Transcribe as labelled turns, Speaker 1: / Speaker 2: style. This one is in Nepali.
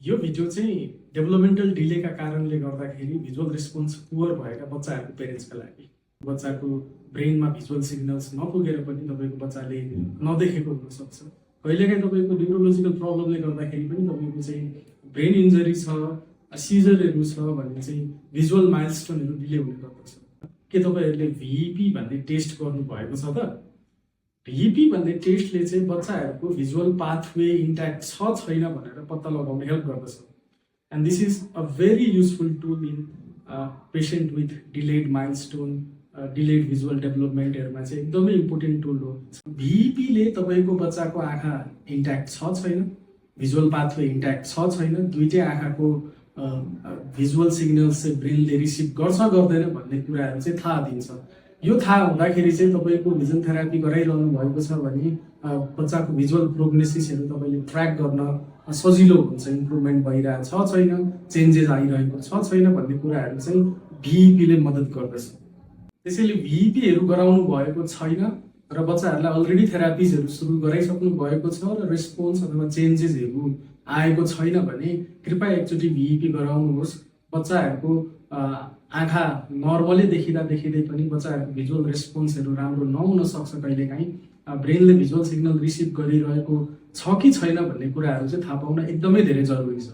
Speaker 1: यो भिडियो चाहिँ डेभलपमेन्टल डिलेका कारणले गर्दाखेरि भिजुअल रेस्पोन्स पुवर भएका बच्चाहरूको पेरेन्ट्सका लागि बच्चाको ब्रेनमा भिजुअल सिग्नल्स नपुगेर पनि तपाईँको बच्चाले नदेखेको हुनसक्छ। कहिलेकाहीँ तपाईँको न्युरोलोजिकल प्रब्लमले गर्दाखेरि पनि तपाईँको चाहिँ ब्रेन इन्जरी छ, सिजरहरू छ भने चाहिँ भिजुअल माइलस्टोनहरू डिले हुने गर्दछ। के तपाईँहरूले भिइपी भन्ने टेस्ट गर्नुभएको छ त? भिइपी भन्ने टेस्टले चाहिँ बच्चाहरूको भिजुअल पाथवे इन्ट्याक्ट छ छैन भनेर पत्ता लगाउन हेल्प गर्दछ। And this is a very useful tool in patient with delayed milestone, delayed visual डेभलपमेन्टहरूमा चाहिँ एकदमै इम्पोर्टेन्ट टुल हो। भिइपीले तपाईँको बच्चाको आँखा इन्ट्याक्ट छ छैन, भिजुअल पाथवे इन्ट्याक्ट छ छैन, दुईटै आँखाको भिजुअल सिग्नल्स चाहिँ ब्रेनले रिसिभ गर्छ गर्दैन भन्ने कुराहरू चाहिँ थाहा दिन्छ। यो थाहा हुँदाखेरि चाहिँ तपाईँको भिजन थेरापी गराइरहनु भएको छ भने बच्चाको भिजुअल प्रोग्नोसिसहरू तपाईँले ट्र्याक गर्न सजिलो हुन्छ। इम्प्रुभमेन्ट भइरहेको छ छैन, चेन्जेस आइरहेको छ छैन भन्ने कुराहरू चाहिँ भिइपीले मद्दत गर्दछ। त्यसैले भिइपीहरू गराउनु भएको छैन र बच्चाहरूलाई अलरेडी थेरापिजहरू सुरु गराइसक्नु भएको छ र रेस्पोन्स अथवा चेन्जेसहरू आएको छैन भने कृपया एकचोटि भिइपी गराउनुहोस्। बच्चाहरूको आँखा नर्मलै देखिँदै पनि बच्चाहरूको भिजुअल रेस्पोन्सहरू राम्रो नहुन सक्छ। कहिलेकाहीँ ब्रेनले भिजुअल सिग्नल रिसिभ गरिरहेको छ कि छैन भन्ने कुराहरू चाहिँ थाहा पाउन एकदमै धेरै जरुरी छ।